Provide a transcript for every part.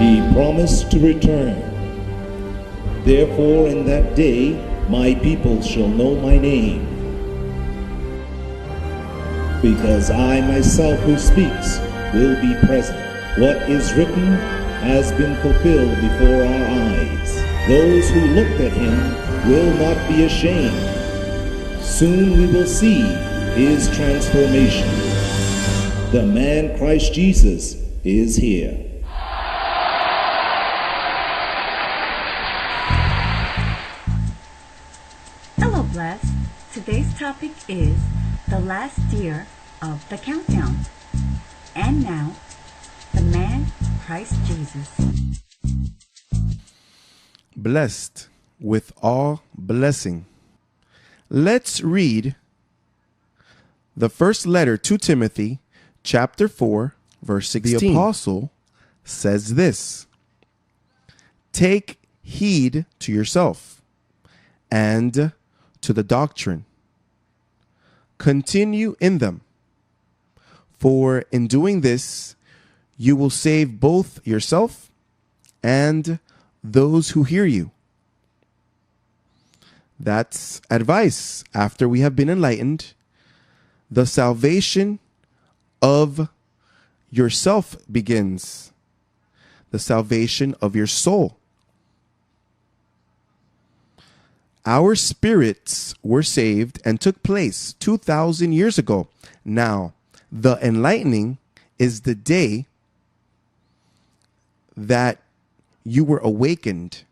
He promised to return. Therefore, in that day, my people shall know my name. Because I myself who speaks will be present. What is written has been fulfilled before our eyes. Those who looked at him will not be ashamed. Soon we will see his transformation. The man Christ Jesus is here. Hello, Blessed. Today's topic is the last year of the countdown. And now, the man Christ Jesus. Blessed with all blessing. Let's read the first letter to Timothy, chapter 4, verse 16. The apostle says this: take heed to yourself and to the doctrine. Continue in them, for in doing this, you will save both yourself and those who hear you. That's advice after we have been enlightened. The salvation of yourself begins. The salvation of your soul. Our spirits were saved and took place 2,000 years ago. Now, the enlightening is the day that you were awakened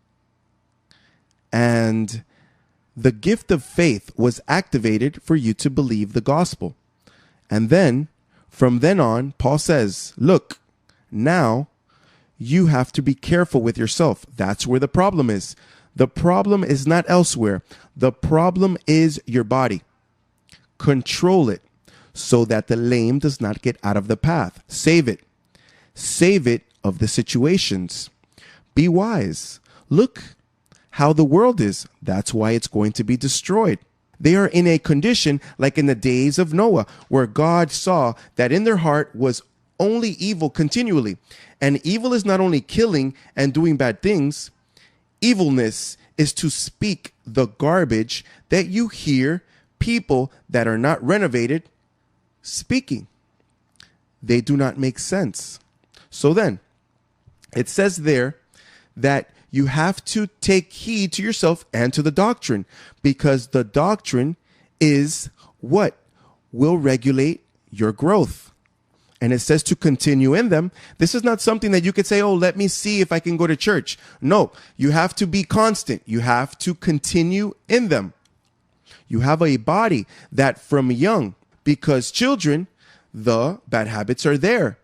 and the gift of faith was activated for you to believe the gospel. And then, from then on, Paul says, look, now you have to be careful with yourself. That's where the problem is. The problem is not elsewhere. The problem is your body. Control it so that the lame does not get out of the path. Save it. Save it of the situations. Be wise. Look how the world is. That's why it's going to be destroyed. They are in a condition like in the days of Noah, where God saw that in their heart was only evil continually. And evil is not only killing and doing bad things. Evilness is to speak the garbage that you hear people that are not renovated speaking. They do not make sense. So then, it says there that you have to take heed to yourself and to the doctrine, because the doctrine is what will regulate your growth. And it says to continue in them. This is not something that you could say, oh, let me see if I can go to church. No, you have to be constant. You have to continue in them. You have a body that from young, because children, the bad habits are there.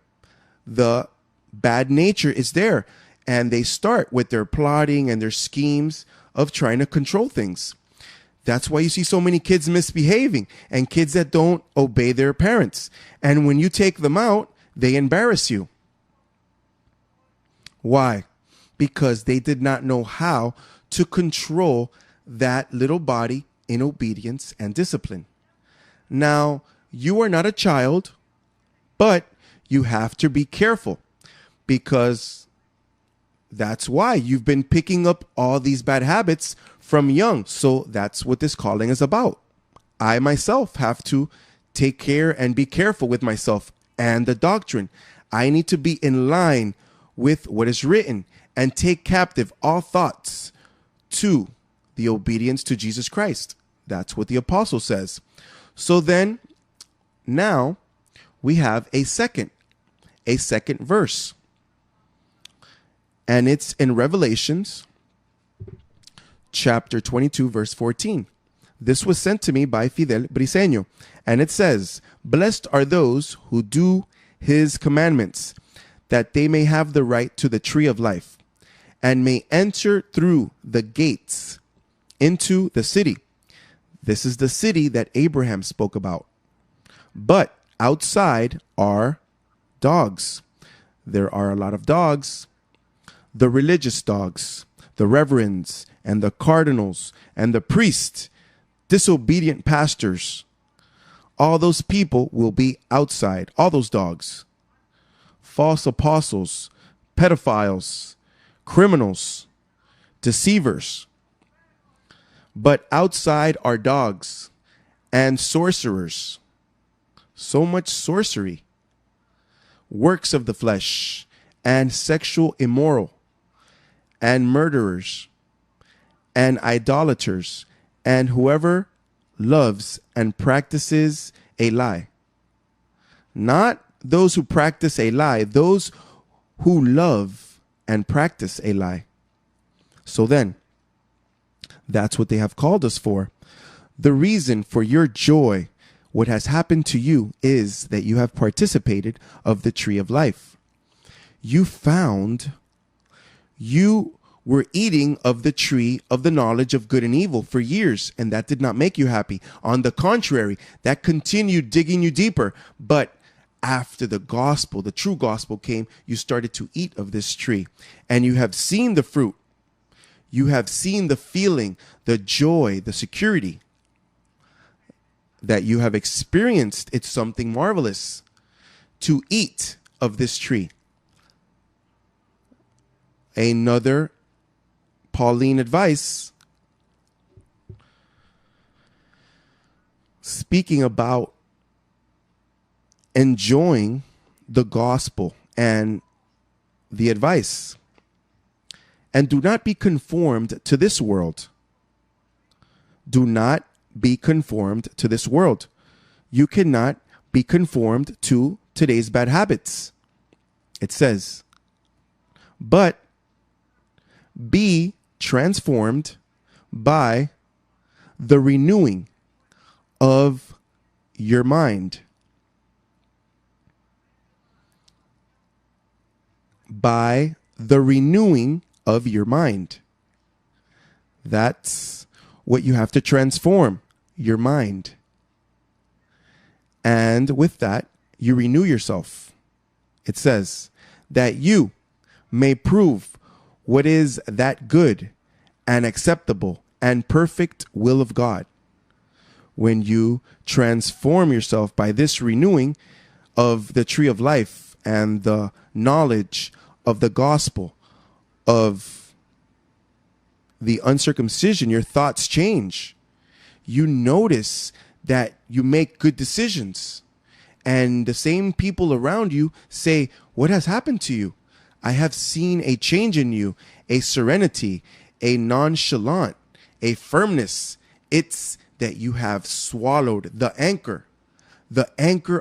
The bad nature is there. And they start with their plotting and their schemes of trying to control things. That's why you see so many kids misbehaving and kids that don't obey their parents. And when you take them out, they embarrass you. Why? Because they did not know how to control that little body in obedience and discipline. Now, you are not a child, but you have to be careful, because that's why you've been picking up all these bad habits from young. So that's what this calling is about. I myself have to take care and be careful with myself and the doctrine. I need to be in line with what is written and take captive all thoughts to the obedience to Jesus Christ. That's what the apostle says. So then, now we have a second verse. And it's in Revelations chapter 22, verse 14. This was sent to me by Fidel Briseño. And it says, blessed are those who do his commandments, that they may have the right to the tree of life, and may enter through the gates into the city. This is the city that Abraham spoke about. But outside are dogs. There are a lot of dogs. The religious dogs, the reverends, and the cardinals, and the priests, disobedient pastors. All those people will be outside, all those dogs. False apostles, pedophiles, criminals, deceivers. But outside are dogs and sorcerers. So much sorcery. Works of the flesh and sexual immoral and murderers and idolaters and whoever loves and practices a lie. Not those who practice a lie, those who love and practice a lie. So then, that's what they have called us for. The reason for your joy, what has happened to you, is that you have participated of the tree of life. You were eating of the tree of the knowledge of good and evil for years, and that did not make you happy. On the contrary, that continued digging you deeper. But after the gospel, the true gospel came, you started to eat of this tree, and you have seen the fruit. You have seen the feeling, the joy, the security that you have experienced. It's something marvelous to eat of this tree. Another Pauline advice, speaking about enjoying the gospel and the advice. And do not be conformed to this world. Do not be conformed to this world. You cannot be conformed to today's bad habits. It says, but be transformed by the renewing of your mind. By the renewing of your mind. That's what you have to transform, your mind. And with that, you renew yourself. It says that you may prove what is that good and acceptable and perfect will of God. When you transform yourself by this renewing of the tree of life and the knowledge of the gospel, of the uncircumcision, your thoughts change. You notice that you make good decisions. And the same people around you say, what has happened to you? I have seen a change in you, a serenity, a nonchalant, a firmness. It's that you have swallowed the anchor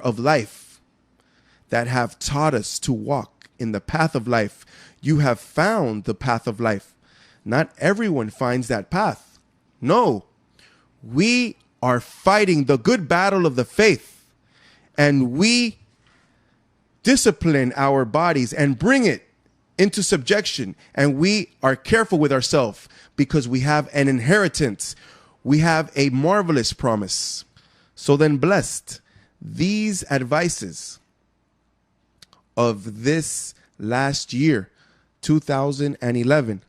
of life that have taught us to walk in the path of life. You have found the path of life. Not everyone finds that path. No, we are fighting the good battle of the faith, and we discipline our bodies and bring it into subjection, and we are careful with ourselves because we have an inheritance. We have a marvelous promise. So then, blessed, these advices of this last year, 2011,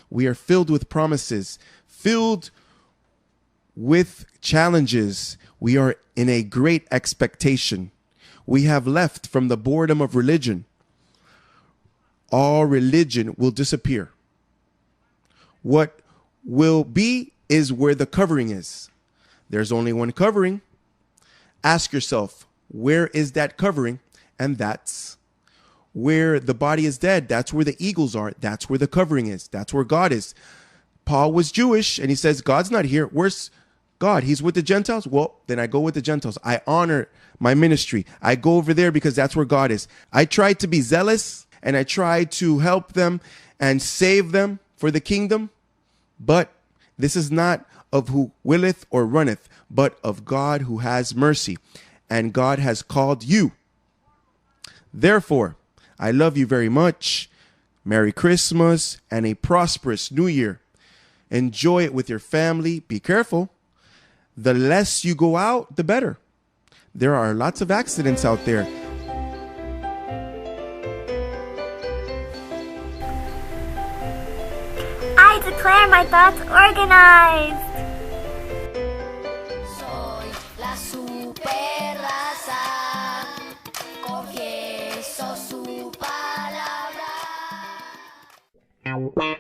we are filled with promises, filled with challenges. We are in a great expectation. We have left from the boredom of religion. All religion will disappear. What will be is where the covering is. There's only one covering. Ask yourself, where is that covering? And that's where the body is dead. That's where the eagles are. That's where the covering is. That's where God is. Paul was Jewish, and he says, God's not here. Where's God? He's with the Gentiles? Well, then I go with the Gentiles. I honor my ministry. I go over there because that's where God is. I try to be zealous, and I try to help them and save them for the kingdom. But this is not of who willeth or runneth, but of God who has mercy. And God has called you. Therefore, I love you very much. Merry Christmas and a prosperous New Year. Enjoy it with your family. Be careful. The less you go out, the better. There are lots of accidents out there. I declare my thoughts organized. Soy la super raza, confieso su palabra. Wow.